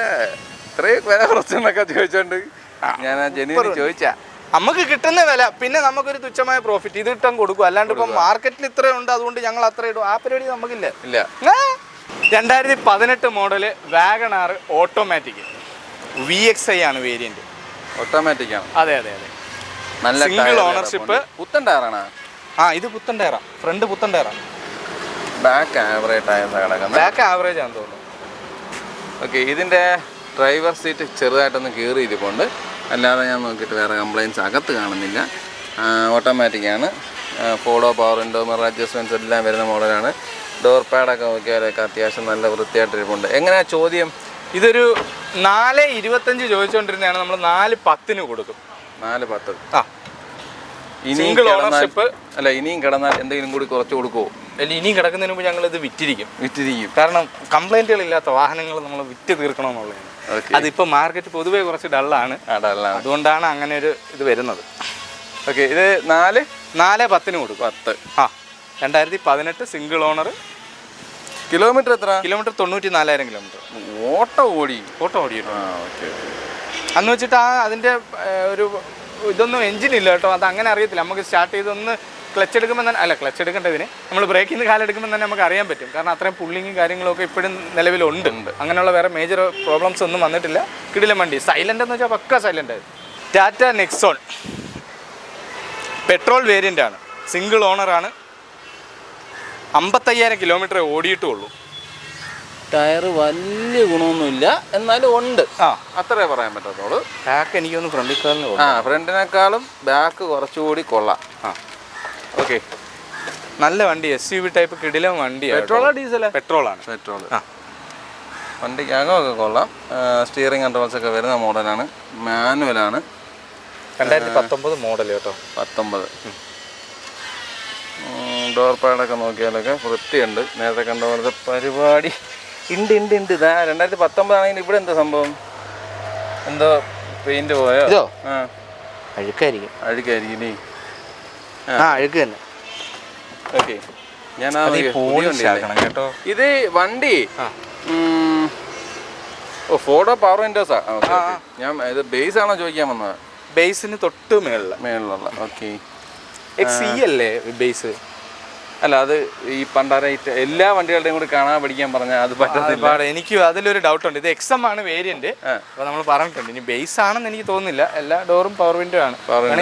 ഇത്രയും വില കുറച്ചെന്നൊക്കെ ചോദിച്ചോണ്ട് ഞാൻ ജനുവിന് ചോദിച്ചാ. നമുക്ക് കിട്ടുന്ന വില, പിന്നെ നമുക്കൊരു തുച്ഛമായ പ്രോഫിറ്റ് ഇത് ഇട്ടാൻ കൊടുക്കും. അല്ലാണ്ട് ഇപ്പം മാർക്കറ്റിൽ ഇത്രയുണ്ട് അതുകൊണ്ട് ഞങ്ങൾ അത്ര ഇടും, ആ പരിപാടി നമുക്കില്ല. 2018 മോഡല് വാഗണാർ ഓട്ടോമാറ്റിക് VXi ആണ് വേരിയന്റ്. ഓട്ടോമാറ്റിക് ആണ്. അതെ. നല്ല സിംഗിൾ ഓണർഷിപ്പ്. പുത്തൻ ടയറാണ്. ഇത് പുത്തൻ ടയറാ. ഫ്രണ്ട് പുത്തൻ ടയറാണ്. ബാക്ക് ആവറേജ് ടയർസ് കിടക്കുന്നത്. ബാക്ക് ആവറേജ് ആണെന്ന് തോന്നുന്നു. ഓക്കെ, ഇതിൻ്റെ ഡ്രൈവർ സീറ്റ് ചെറുതായിട്ടൊന്ന് കീറിയിരിപ്പുണ്ട്. അല്ലാതെ ഞാൻ നോക്കിയിട്ട് വേറെ കംപ്ലയിൻസ് അകത്ത് കാണുന്നില്ല. ഓട്ടോമാറ്റിക്കാണ്. Follow power window, mirror adjustments എല്ലാം വരുന്ന മോഡലാണ്. ഡോർ പാഡൊക്കെ നോക്കിയാലൊക്കെ അത്യാവശ്യം നല്ല വൃത്തിയായിട്ടിരിപ്പുണ്ട്. എങ്ങനെയാണ് ചോദ്യം? ഇതൊരു 4,25 ചോദിച്ചുകൊണ്ടിരുന്നതാണ്, നമ്മൾ 4,10 കൊടുക്കും. 4,10. Single ownership. അല്ല, ഇനിയും കിടന്നാൽ എന്തെങ്കിലും കൂടി കുറച്ച് കൊടുക്കുമോ? അല്ല, ഇനിയും കിടക്കുന്നതിന് മുമ്പ് ഞങ്ങൾ ഇത് വിറ്റിരിക്കും. കാരണം കംപ്ലൈന്റുകളില്ലാത്ത വാഹനങ്ങൾ നമ്മൾ വിറ്റ് തീർക്കണമെന്നുള്ളതാണ്. അതിപ്പോൾ മാർക്കറ്റ് പൊതുവേ കുറച്ച് ഡള്ളാണ്. അതുകൊണ്ടാണ് അങ്ങനെ ഒരു ഇത് വരുന്നത്. ഓക്കെ, ഇത് 4,10 കൊടുക്കും. 2018 സിംഗിൾ ഓണർ. കിലോമീറ്റർ എത്ര? Kilometre 94,000 kilometre. ഓട്ടോ ഓടിയിട്ടു. അന്ന് വെച്ചിട്ട് അതിൻ്റെ ഒരു ഇതൊന്നും എഞ്ചിനില്ല കേട്ടോ. അത് അങ്ങനെ അറിയത്തില്ല. നമുക്ക് സ്റ്റാർട്ട് ചെയ്തൊന്ന് ക്ലച്ച് എടുക്കുമ്പോൾ തന്നെ, അല്ല ക്ലച്ച് എടുക്കേണ്ടതിന് നമ്മൾ ബ്രേക്കിൽ നിന്ന് കാലെടുക്കുമ്പോൾ തന്നെ നമുക്ക് അറിയാൻ പറ്റും. കാരണം അത്രയും പുള്ളിങ്ങും കാര്യങ്ങളൊക്കെ ഇപ്പോഴും നിലവിലുണ്ട്. അങ്ങനെയുള്ള വേറെ മേജർ പ്രോബ്ലംസ് ഒന്നും വന്നിട്ടില്ല. കിടിലം വണ്ടി. സൈലൻ്റ് എന്ന് വെച്ചാൽ പക്ക സൈലൻ്റ് ആയിരുന്നു. ടാറ്റ നെക്സോൺ പെട്രോൾ വേരിയൻ്റ് ആണ്. സിംഗിൾ ഓണറാണ്. 55,000 കിലോമീറ്റർ ഓടിയിട്ടുള്ളൂ. ടയർ വലിയ ഗുണമൊന്നുമില്ല, എന്നാലും ഉണ്ട്. അത്രേ പറയാൻ പറ്റത്തുള്ളൂ. ബാക്ക് എനിക്കൊന്ന് ഫ്രണ്ടിനേക്കാളും ബാക്ക് കുറച്ചുകൂടി കൊള്ളാം. ഓക്കെ, നല്ല വണ്ടി. SUV ടൈപ്പ് കിടിലം വണ്ടി. പെട്രോളോ ഡീസലോ? പെട്രോളാണ്. വണ്ടിക്ക് അകമൊക്കെ കൊള്ളാം. സ്റ്റിയറിംഗ് കൺട്രോൾസ് ഒക്കെ വരുന്ന മോഡലാണ്. മാനുവലാണ്. 2019 മോഡൽ കേട്ടോ. 19. ഡോർ പാഡൊക്കെ നോക്കിയാലൊക്കെ വൃത്തിയുണ്ട്. നേരത്തെ കണ്ട പോലത്തെ പരിപാടി ഉണ്ട്. ഇതാ 2019 ആണെങ്കിൽ ഇവിടെ എന്താ സംഭവം? എന്തോ പെയിന്റ് പോയോ? അഴുക്കായിരിക്കും. അഴുക്ക് തന്നെ. ഓക്കെ, ഞാൻ കേട്ടോ. ഇത് വണ്ടി ഫോർഡോ പവർ വിൻഡോസാ. ഞാൻ ഇത് ബേസ് ആണോ ചോദിക്കാൻ വന്നത്? ബേസിന് തൊട്ട് മേളിലുള്ള. ഓക്കെ, XE അല്ലേ ബേസ്? അല്ല, അത് ഈ പണ്ടാരൈറ്റ് എല്ലാ വണ്ടികളുടെയും കൂടി കാണാൻ പഠിക്കാൻ പറഞ്ഞാൽ അത് പറ്റത്തില്ല. എനിക്ക് അതിലൊരു ഡൗട്ട് ഉണ്ട്. ഇത് XM ആണ് വേരിയന്റ്. അപ്പോൾ നമ്മൾ പറഞ്ഞിട്ടുണ്ട്. ഇനി ബേസ് ആണെന്ന് എനിക്ക് തോന്നുന്നില്ല. എല്ലാ ഡോറും പവർ വിൻഡോ ആണ്.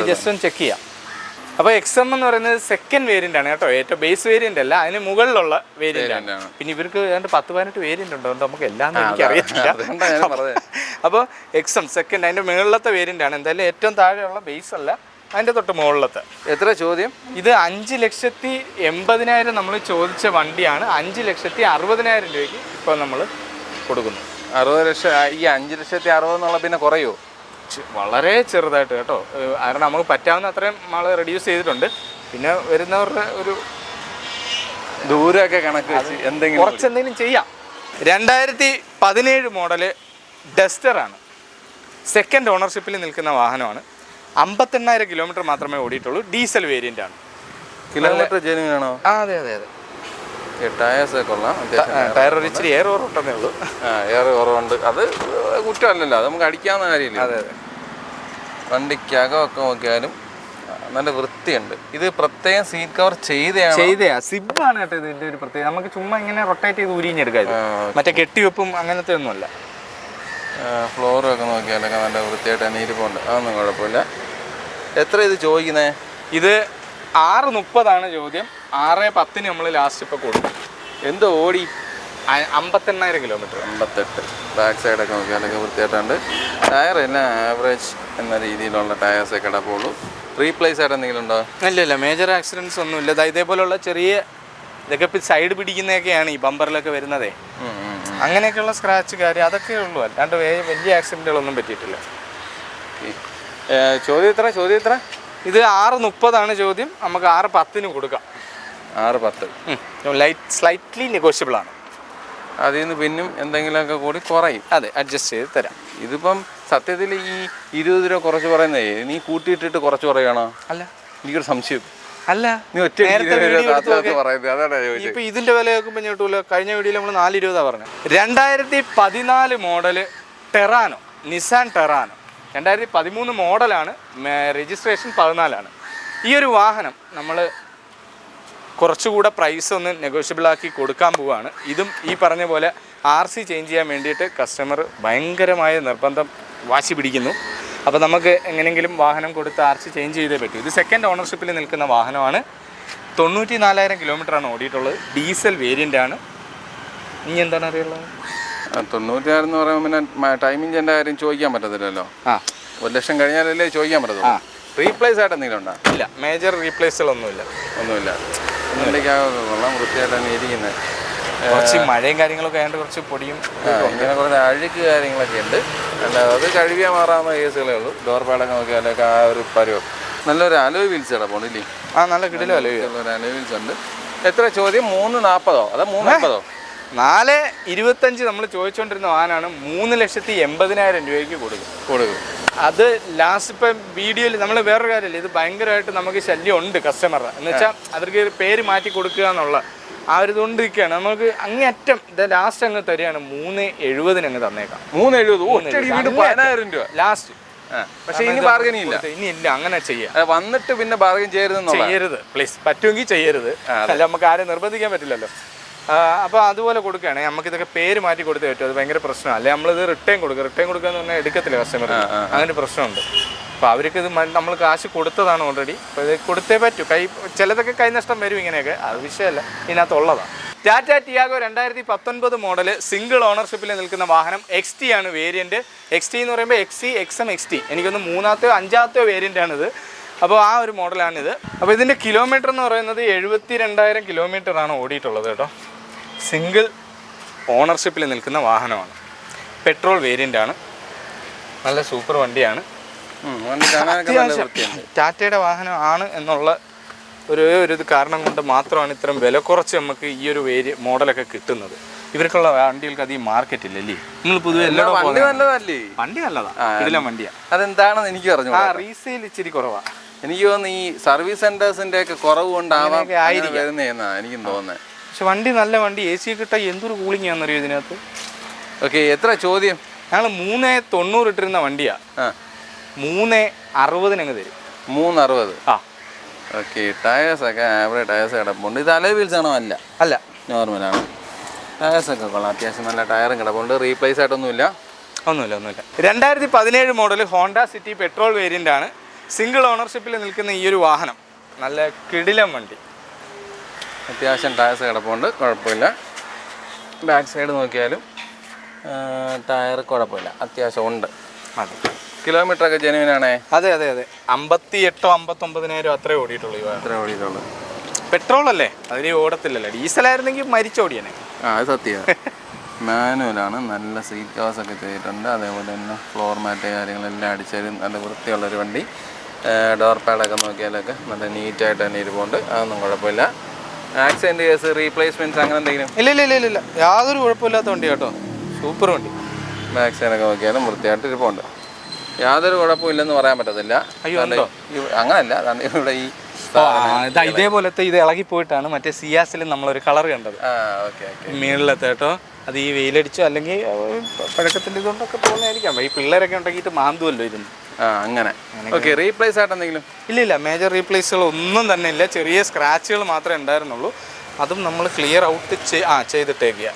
ജസ്റ്റ് ഒന്ന് ചെക്ക് ചെയ്യാം. അപ്പോൾ XM എന്ന് പറയുന്നത് സെക്കൻഡ് വേരിയന്റ് ആണ് കേട്ടോ. ഏറ്റവും ബേസ് വേരിയന്റ് അല്ല, അതിന് മുകളിലുള്ള വേരിയന്റ് ആണ്. പിന്നെ ഇവർക്ക് 10-18 വേരിയന്റ് ഉണ്ടോ, നമുക്ക് എല്ലാം എനിക്കറിയത്തില്ല. അപ്പോൾ XM സെക്കൻഡ്, അതിൻ്റെ മുകളിലത്തെ വേരിയന്റ് ആണ്. എന്തായാലും ഏറ്റവും താഴെയുള്ള ബേസ് അല്ല, അതിൻ്റെ തൊട്ട് മുകളിലത്തെ. എത്ര ചോദ്യം? ഇത് 5,80,000 നമ്മൾ ചോദിച്ച വണ്ടിയാണ്. 5,60,000 രൂപയ്ക്ക് ഇപ്പോൾ നമ്മൾ കൊടുക്കുന്നു. 60 ലക്ഷം. ഈ 5,60,000 എന്നുള്ള പിന്നെ കുറയോ? വളരെ ചെറുതായിട്ട് കേട്ടോ. കാരണം നമുക്ക് പറ്റാവുന്ന അത്രയും നമ്മൾ റെഡ്യൂസ് ചെയ്തിട്ടുണ്ട്. പിന്നെ വരുന്നവരുടെ ഒരു ദൂരമൊക്കെ കണക്ക് വെച്ച് കുറച്ചെന്തെങ്കിലും ചെയ്യാം. 2017 മോഡല് ഡസ്റ്ററാണ്. സെക്കൻഡ് ഓണർഷിപ്പിൽ നിൽക്കുന്ന വാഹനമാണ്. 58,000 കിലോമീറ്റർ മാത്രമേ ഓടിയിട്ടുള്ളൂ. ഡീസൽ വേരിയൻ്റ് ആണ്. കിലോമീറ്റർ ജെന്യൂൻ ആണോ? അതെ. ടയേഴ്സ് കൊള്ളാം. ടയർ ഒരു ഇച്ചിരി എയർ കുറവുണ്ടെന്നേ ഉള്ളൂ. എയർ കുറവുണ്ട്. അത് കുറ്റമല്ലല്ലോ, അത് നമുക്ക് അടിക്കാവുന്ന കാര്യമില്ല. അതെ. വണ്ടിക്കകമൊക്കെ നോക്കിയാലും നല്ല വൃത്തിയുണ്ട്. ഇത് പ്രത്യേകം സീറ്റ് കവർ ചെയ്തയാ സിബാണ് കേട്ടോ ഇതിൻ്റെ ഒരു പ്രത്യേകത. നമുക്ക് ചുമ്മാ ഇങ്ങനെ റൊട്ടേറ്റ് ചെയ്ത് ഉരിഞ്ഞെടുക്കാം. മറ്റേ കെട്ടിവെപ്പും അങ്ങനത്തെ ഒന്നുമല്ല. ഫ്ലോറൊക്കെ നോക്കിയാലൊക്കെ നല്ല വൃത്തിയായിട്ട് അനീരിപ്പുണ്ട്. അതൊന്നും കുഴപ്പമില്ല. എത്ര ഇത് ചോദിക്കുന്നത്? ഇത് 6,30 ചോദ്യം. 6,10 നമ്മൾ ലാസ്റ്റ് ഇപ്പോൾ കൊടുക്കും. എന്തോ ഓടി 58,000 കിലോമീറ്റർ. 58. ബാക്ക് സൈഡൊക്കെ നോക്കിയാലൊക്കെ വൃത്തിയായിട്ടുണ്ട്. ടയർ എല്ലാം ആവറേജ് എന്ന രീതിയിലുള്ള ടയേഴ്സൊക്കെ കിടപ്പുള്ളൂ. റീപ്ലേസ് ആയിട്ട് എന്തെങ്കിലും ഉണ്ടോ? ഇല്ല മേജർ ആക്സിഡൻസ് ഒന്നുമില്ല. ഇതേപോലുള്ള ചെറിയ ഇതൊക്കെ സൈഡ് പിടിക്കുന്നതൊക്കെയാണ് ഈ ബമ്പറിലൊക്കെ വരുന്നതേ. അങ്ങനെയൊക്കെയുള്ള സ്ക്രാച്ച് കാര്യം അതൊക്കെ ഉള്ളൂ. അല്ലാണ്ട് വലിയ ആക്സിഡൻറ്റുകളൊന്നും പറ്റിയിട്ടില്ല. ചോദ്യം എത്ര? ഇത് 6:30 ചോദ്യം. നമുക്ക് 6:10 കൊടുക്കാം. 6:10. സ്ലൈറ്റ്ലി നെഗോഷ്യബിൾ ആണ്. അതിൽ നിന്ന് പിന്നും എന്തെങ്കിലുമൊക്കെ കൂടി കുറയും. അതെ, അഡ്ജസ്റ്റ് ചെയ്ത് തരാം. ഇതിപ്പം സത്യത്തിൽ ഈ 20 രൂപ കുറച്ച് പറയുന്നേ നീ കൂട്ടിയിട്ടിട്ട് കുറച്ച് പറയുകയാണോ? അല്ല, എനിക്കൊരു സംശയം. അല്ല, നീ ഒറ്റ പറയുന്നത്. ഇപ്പൊ ഇതിന്റെ വില കേൾക്കുമ്പോൾ ഞെട്ടൂല. കഴിഞ്ഞ വീഡിയോയിൽ നമ്മൾ 420 പറഞ്ഞു. 2014 മോഡല് ടെറാനോ, നിസാൻ ടെറാനോ. 2013 മോഡലാണ്, രജിസ്ട്രേഷൻ 14 ഈ ഒരു വാഹനം നമ്മൾ കുറച്ചുകൂടെ പ്രൈസ് ഒന്ന് നെഗോഷ്യബിൾ ആക്കി കൊടുക്കാൻ പോവുകയാണ്. ഇതും ഈ പറഞ്ഞ പോലെ RC ചേഞ്ച് ചെയ്യാൻ വേണ്ടിയിട്ട് കസ്റ്റമർ ഭയങ്കരമായ നിർബന്ധം വാശി പിടിക്കുന്നു. അപ്പോൾ നമുക്ക് എങ്ങനെയെങ്കിലും വാഹനം കൊടുത്ത് RC ചേഞ്ച് ചെയ്തേ പറ്റൂ. ഇത് സെക്കൻഡ് ഓണർഷിപ്പിൽ നിൽക്കുന്ന വാഹനമാണ്. 94,000 കിലോമീറ്ററാണ് ഓടിയിട്ടുള്ളത്. ഡീസൽ വേരിയൻ്റ് ആണ്. ഇനി എന്താണ് അറിയുള്ളത്? 96 എന്ന് പറയുമ്പോൾ പിന്നെ ടൈമിങ്ങിൻ്റെ കാര്യം ചോദിക്കാൻ പറ്റത്തില്ലല്ലോ. 1 ലക്ഷം കഴിഞ്ഞാലല്ലേ ചോദിക്കാൻ പറ്റത്തുള്ളൂ. റീപ്ലേസ് ആയിട്ട് എന്തെങ്കിലും ഉണ്ടോ? ഇല്ല, മേജർ റീപ്ലേസുകളൊന്നുമില്ല. കൊള്ളാം, വൃത്തിയായിട്ടാണ് ഇരിക്കുന്നത്. കുറച്ച് മഴയും കാര്യങ്ങളൊക്കെ ആയതുകൊണ്ട് കുറച്ച് പൊടിയും ഇങ്ങനെ കുറച്ച് അഴുക്ക് കാര്യങ്ങളൊക്കെ ഉണ്ട്. അല്ലാതെ അത് കഴുകിയാൽ മാറാവുന്ന കേസുകളേ ഉള്ളൂ. ഡോർ പാടൊക്കെ നോക്കിയാലൊക്കെ ആ ഒരു പരുവം. നല്ലൊരു അലോയ് വീൽസ് കിടപ്പുണ്ടല്ലേ? നല്ല കിടിലോ അലോയ് വീൽസ് ഉണ്ട്. എത്ര ചോദ്യം? 340 അതോ 350? 425 നമ്മൾ ചോദിച്ചുകൊണ്ടിരുന്ന വാഹനമാണ്. 3,80,000 രൂപയ്ക്ക് കൊടുക്കും. അത് ലാസ്റ്റ് ഇപ്പം വീഡിയോയിൽ നമ്മൾ വേറൊരു കാര്യമില്ല, ഇത് ഭയങ്കരമായിട്ട് നമുക്ക് ശല്യം ഉണ്ട് കസ്റ്റമറുടെ. എന്ന് വെച്ചാൽ അവർക്ക് പേര് മാറ്റി കൊടുക്കുക എന്നുള്ള ആ ഒരു ഇതുകൊണ്ടിരിക്കുകയാണ്. നമുക്ക് അങ്ങേയറ്റം ഇത് ലാസ്റ്റ് അങ്ങ് തരികയാണ്. 370 അങ്ങ് തന്നേക്കാം. 370 രൂപ ലാസ്റ്റ്. പക്ഷേ ഇനി ബാർഗനിങ് ഇല്ല. ഇനി ഇല്ല, അങ്ങനെ ചെയ്യാം. വന്നിട്ട് പിന്നെ ബാർഗൻ ചെയ്യരുത് പ്ലീസ്. പറ്റുമെങ്കിൽ ചെയ്യരുത്. അല്ല, നമുക്ക് ആരും നിർബന്ധിക്കാൻ പറ്റില്ലല്ലോ. അപ്പോൾ അതുപോലെ കൊടുക്കുകയാണെങ്കിൽ നമുക്കിതൊക്കെ പേര് മാറ്റി കൊടുത്തേ പറ്റും. അത് ഭയങ്കര പ്രശ്നമാണ്. അല്ലെങ്കിൽ നമ്മളിത് റിട്ടേൺ കൊടുക്കുക എന്ന് പറഞ്ഞാൽ എടുക്കത്തില്ല കസ്റ്റമർ. അങ്ങനെ പ്രശ്നമുണ്ട്. അപ്പോൾ അവർക്ക് ഇത് നമ്മൾ കാശ് കൊടുത്തതാണ് ഓൾറെഡി. അപ്പോൾ ഇത് കൊടുത്തേ പറ്റൂ. ചിലതൊക്കെ കൈനഷ്ടം വരും. ഇങ്ങനെയൊക്കെ അത് വിഷയമല്ല, ഇതിനകത്തുള്ളതാണ്. ടാറ്റ ടിയാഗോ 2019 മോഡല് സിംഗിൾ ഓണർഷിപ്പിൽ നിൽക്കുന്ന വാഹനം. XT ആണ് വേരിയൻറ്റ്. XT എന്ന് പറയുമ്പോൾ XC, XM, XT എനിക്കൊന്ന് 3-ാമത്തെയോ 5-ാമത്തെയോ വേരിയൻ്റാണിത്. അപ്പോൾ ആ ഒരു മോഡലാണിത്. അപ്പോൾ ഇതിൻ്റെ കിലോമീറ്റർ എന്ന് പറയുന്നത് 72,000 കിലോമീറ്ററാണ് ഓടിയിട്ടുള്ളത് കേട്ടോ. സിംഗിൾ ഓണർഷിപ്പിൽ നിൽക്കുന്ന വാഹനമാണ്. പെട്രോൾ വേരിയൻ്റാണ്. നല്ല സൂപ്പർ വണ്ടിയാണ്. ടാറ്റയുടെ വാഹനമാണ് എന്നുള്ള ഒരു ഇത് കാരണം കൊണ്ട് മാത്രമാണ് ഇത്രയും വില കുറച്ച് നമുക്ക് ഈ ഒരു മോഡലൊക്കെ കിട്ടുന്നത്. ഇവർക്കുള്ള വണ്ടികൾക്ക് അധികം മാർക്കറ്റ് ഇല്ലല്ലേ? നിങ്ങൾ പൊതുവെ വണ്ടി നല്ലതാണ്, വണ്ടിയാണ്. അതെന്താണെന്ന് എനിക്ക് പറഞ്ഞു. റീസെയിൽ ഇച്ചിരി കുറവാണ്. എനിക്ക് തോന്നുന്നു ഈ സർവീസ് സെന്റേഴ്സിന്റെ ഒക്കെ കുറവ് കൊണ്ടാവാം വരുന്നതെന്നാ എനിക്കും തോന്നുന്നത്. പക്ഷെ വണ്ടി നല്ല വണ്ടി. AC കിട്ടാൻ എന്തൊരു കൂളിംഗ് ആണെന്നറിയോ ഇതിനകത്ത്. ഓക്കെ, എത്ര ചോദ്യം? ഞങ്ങൾ 390 ഇട്ടിരുന്ന വണ്ടിയാ. 360 അങ്ങ് തരും. 360. ഓക്കെ, ടയേഴ്സൊക്കെ ആവറേജ് ടയേഴ്സ് കിടപ്പുണ്ട്. ഇത് അലോയ് വീൽസ് ആണോ? അല്ല, നോർമലാണ്. ടയേഴ്സൊക്കെ കൊള്ളാം, അത്യാവശ്യം നല്ല ടയറും കിടപ്പുണ്ട്. റീപ്ലേസ് ആയിട്ടൊന്നുമില്ല. 2017 model Honda City petrol variant ആണ്. സിംഗിൾ ഓണർഷിപ്പിൽ നിൽക്കുന്ന ഈ ഒരു വാഹനം നല്ല കിടിലം വണ്ടി. അത്യാവശ്യം ടയേഴ്സ് കിടപ്പുണ്ട്, കുഴപ്പമില്ല. ബാക്ക് സൈഡ് നോക്കിയാലും ടയർ കുഴപ്പമില്ല, അത്യാവശ്യം ഉണ്ട്. അതെ, കിലോമീറ്റർ ഒക്കെ ജെനുവിനാണേ. അതെ 58,000-59,000 അത്രേ ഓടിയിട്ടുള്ളൂ. പെട്രോൾ അല്ലേ, അതിന് ഓടത്തില്ലല്ലോ. ഡീസലായിരുന്നെങ്കിൽ മരിച്ചോടിയനെ. അത് സത്യമാണ്. മാനുവലാണ്. നല്ല സീറ്റ് കവേഴ്സൊക്കെ ചെയ്തിട്ടുണ്ട്. അതേപോലെ തന്നെ ഫ്ലോർ മാറ്റ് കാര്യങ്ങളെല്ലാം അടിച്ചാലും നല്ല വൃത്തിയുള്ളൊരു വണ്ടി. ഡോർ പാഡൊക്കെ നോക്കിയാലൊക്കെ നല്ല നീറ്റായിട്ട് തന്നെ ഇരിപ്പുണ്ട്. അതൊന്നും കുഴപ്പമില്ല. ആക്സിഡൻറ്റ് കേസ്, റീപ്ലേസ്മെൻറ്റ്സ് അങ്ങനെ എന്തെങ്കിലും? ഇല്ല, യാതൊരു കുഴപ്പമില്ലാത്ത വണ്ടി കേട്ടോ. സൂപ്പർ വണ്ടി. ബാക്ക് സൈഡൊക്കെ നോക്കിയാലും വൃത്തിയായിട്ട് ഇരിപ്പുണ്ട്. യാതൊരു കുഴപ്പമില്ലെന്ന് പറയാൻ പറ്റത്തില്ല. അങ്ങനല്ല, ഇവിടെ ഈ ഇതേപോലത്തെ ഇത് ഇളകി പോയിട്ടാണ് മറ്റേ സിയാസിൽ നമ്മളൊരു കളർ കണ്ടത് മേളിലത്തെ കേട്ടോ. അത് ഈ വെയിലടിച്ചോ അല്ലെങ്കിൽ പഴക്കത്തിൻ്റെ ഇതുകൊണ്ടൊക്കെ പോകുന്നതായിരിക്കാം. ഈ പിള്ളേരൊക്കെ ഉണ്ടെങ്കിൽ മാന്തുമല്ലോ ഇരുന്ന്. അങ്ങനെ. ഓക്കെ, റീപ്ലേസ് ആയിട്ട് എന്തെങ്കിലും? ഇല്ല, മേജർ റീപ്ലേസുകൾ ഒന്നും തന്നെ ഇല്ല. ചെറിയ സ്ക്രാച്ചുകൾ മാത്രമേ ഉണ്ടായിരുന്നുള്ളൂ. അതും നമ്മൾ ക്ലിയർ ഔട്ട് ചെയ്തിട്ടേക്കുക.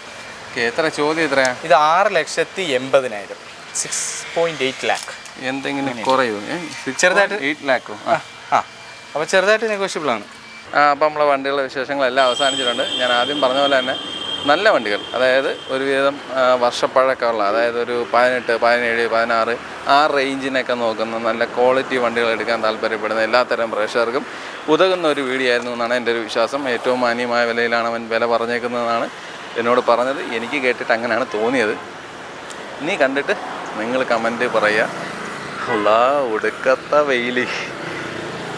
എത്ര ചോദ്യം? എത്രയാണ് ഇത്? 6,80,000, 6.8 lakh. എന്തെങ്കിലും കുറയോ? ചെറുതായിട്ട് 8 lakh. അപ്പോൾ ചെറുതായിട്ട് നെഗോഷ്യബിൾ ആണ്. അപ്പോൾ നമ്മളെ വണ്ടികളുടെ വിശേഷങ്ങളെല്ലാം അവസാനിച്ചിട്ടുണ്ട്. ഞാൻ ആദ്യം പറഞ്ഞ പോലെ തന്നെ നല്ല വണ്ടികൾ, അതായത് ഒരുവിധം വർഷപ്പഴക്കമുള്ള, അതായത് ഒരു 18, 17, 16 ആ റേഞ്ചിനൊക്കെ നോക്കുന്ന നല്ല ക്വാളിറ്റി വണ്ടികൾ എടുക്കാൻ താല്പര്യപ്പെടുന്ന എല്ലാത്തരം പ്രേക്ഷകർക്കും ഉതകുന്ന ഒരു വീഡിയോ ആയിരുന്നു എന്നാണ് എൻ്റെ ഒരു വിശ്വാസം. ഏറ്റവും മാന്യമായ വിലയിലാണ് അവൻ വില പറഞ്ഞേക്കുന്നതെന്നാണ് എന്നോട് പറഞ്ഞത്. എനിക്ക് കേട്ടിട്ട് അങ്ങനെയാണ് തോന്നിയത്. ഇനി കണ്ടിട്ട് നിങ്ങൾ കമൻറ്റ് പറയുക. ഉള്ള ഒടുക്കത്ത വെയിൽ.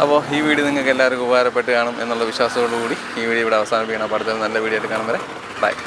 അപ്പോൾ ഈ വീഡിയോ നിങ്ങൾക്ക് എല്ലാവർക്കും ഉപകാരപ്പെട്ട് കാണും എന്നുള്ള വിശ്വാസത്തോടു കൂടി ഈ വീഡിയോ ഇവിടെ അവസാനിപ്പിക്കണം. അപ്പോൾ അടുത്തൊരു നല്ല വീഡിയോ ആയിട്ട് കാണും വരെ ബൈ.